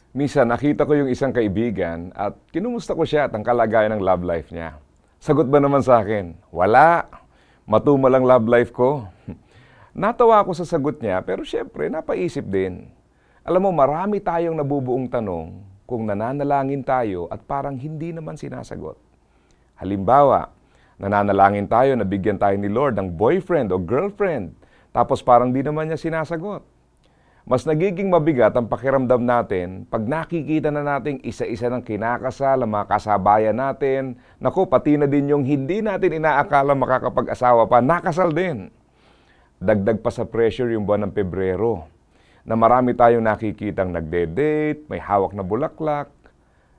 Minsan nakita ko yung isang kaibigan at kinumusta ko siya at ang kalagayan ng love life niya. Sagot ba naman sa akin? Wala. Matumal ang love life ko. Natawa ako sa sagot niya pero syempre napaisip din. Alam mo, marami tayong nabubuong tanong kung nananalangin tayo at parang hindi naman sinasagot. Halimbawa, nananalangin tayo na bigyan tayo ni Lord ng boyfriend o girlfriend tapos parang di naman niya sinasagot. Mas nagiging mabigat ang pakiramdam natin pag nakikita na nating isa-isa ng kinakasal, ang mga kasabayan natin. Naku, pati na din yung hindi natin inaakala makakapag-asawa pa, nakasal din. Dagdag pa sa pressure yung buwan ng Pebrero, na marami tayong nakikitang nagde-date, may hawak na bulaklak.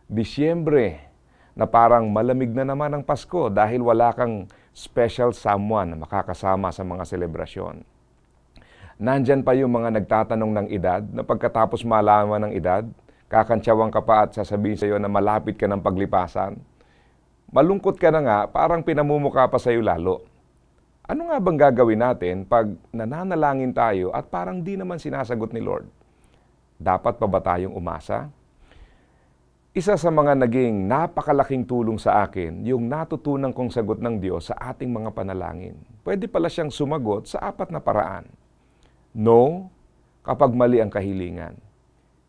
Disyembre, na parang malamig na naman ang Pasko dahil wala kang special someone na makakasama sa mga selebrasyon. Nandyan pa yung mga nagtatanong ng edad na pagkatapos malaman ng edad, kakantsawan ka pa at sasabihin sa iyo na malapit ka ng paglipasan. Malungkot ka na nga, parang pinamumukha pa sa iyo lalo. Ano nga bang gagawin natin pag nananalangin tayo at parang di naman sinasagot ni Lord? Dapat pa ba tayong umasa? Isa sa mga naging napakalaking tulong sa akin, yung natutunan kong sagot ng Diyos sa ating mga panalangin. Pwede pala siyang sumagot sa 4 na paraan. No, kapag mali ang kahilingan.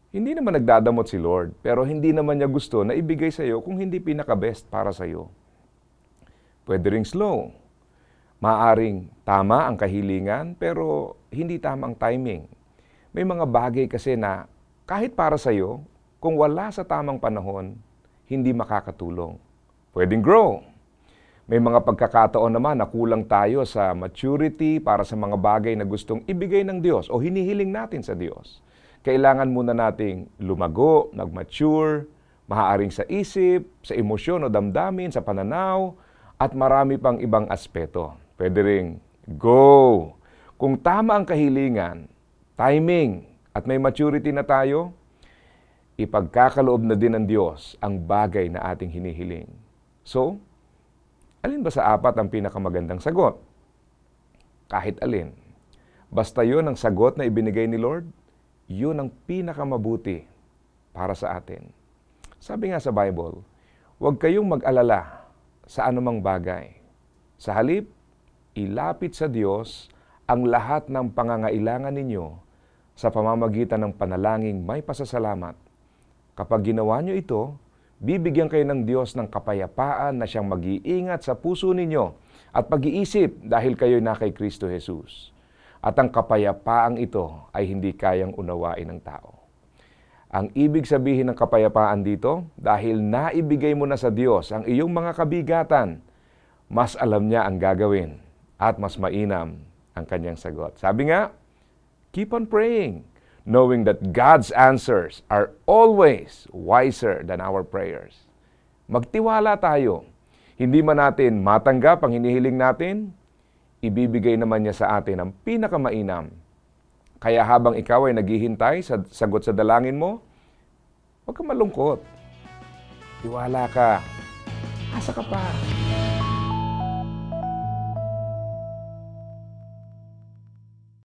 Hindi naman nagdadamot si Lord, pero hindi naman niya gusto na ibigay sa iyo kung hindi pinaka-best para sa iyo. Pwede ring slow. Maaring tama ang kahilingan, pero hindi tama ang timing. May mga bagay kasi na kahit para sa iyo, kung wala sa tamang panahon, hindi makakatulong. Pwedeng grow. May mga pagkakataon naman na kulang tayo sa maturity para sa mga bagay na gustong ibigay ng Diyos o hinihiling natin sa Diyos. Kailangan muna nating lumago, nag-mature, maaaring sa isip, sa emosyon o damdamin, sa pananaw, at marami pang ibang aspeto. Pwede ring go. Kung tama ang kahilingan, timing, at may maturity na tayo, ipagkakaloob na din ng Diyos ang bagay na ating hinihiling. So, alin ba sa 4 ang pinakamagandang sagot? Kahit alin. Basta yun ang sagot na ibinigay ni Lord, yun ang pinakamabuti para sa atin. Sabi nga sa Bible, huwag kayong mag-alala sa anumang bagay. Sa halip, ilapit sa Diyos ang lahat ng pangangailangan ninyo sa pamamagitan ng panalangin may pasasalamat. Kapag ginawa nyo ito, bibigyan kayo ng Diyos ng kapayapaan na siyang mag-iingat sa puso ninyo at pag-iisip dahil kayo'y na kay Kristo Jesus. At ang kapayapaang ito ay hindi kayang unawain ng tao. Ang ibig sabihin ng kapayapaan dito, dahil naibigay mo na sa Diyos ang iyong mga kabigatan, mas alam niya ang gagawin at mas mainam ang kanyang sagot. Sabi nga, keep on praying, knowing that God's answers are always wiser than our prayers. Magtiwala tayo. Hindi man natin matanggap ang hinihiling natin, ibibigay naman niya sa atin ang pinakamainam. Kaya habang ikaw ay naghihintay sa sagot sa dalangin mo, huwag kang malungkot. Tiwala ka. Asa ka pa.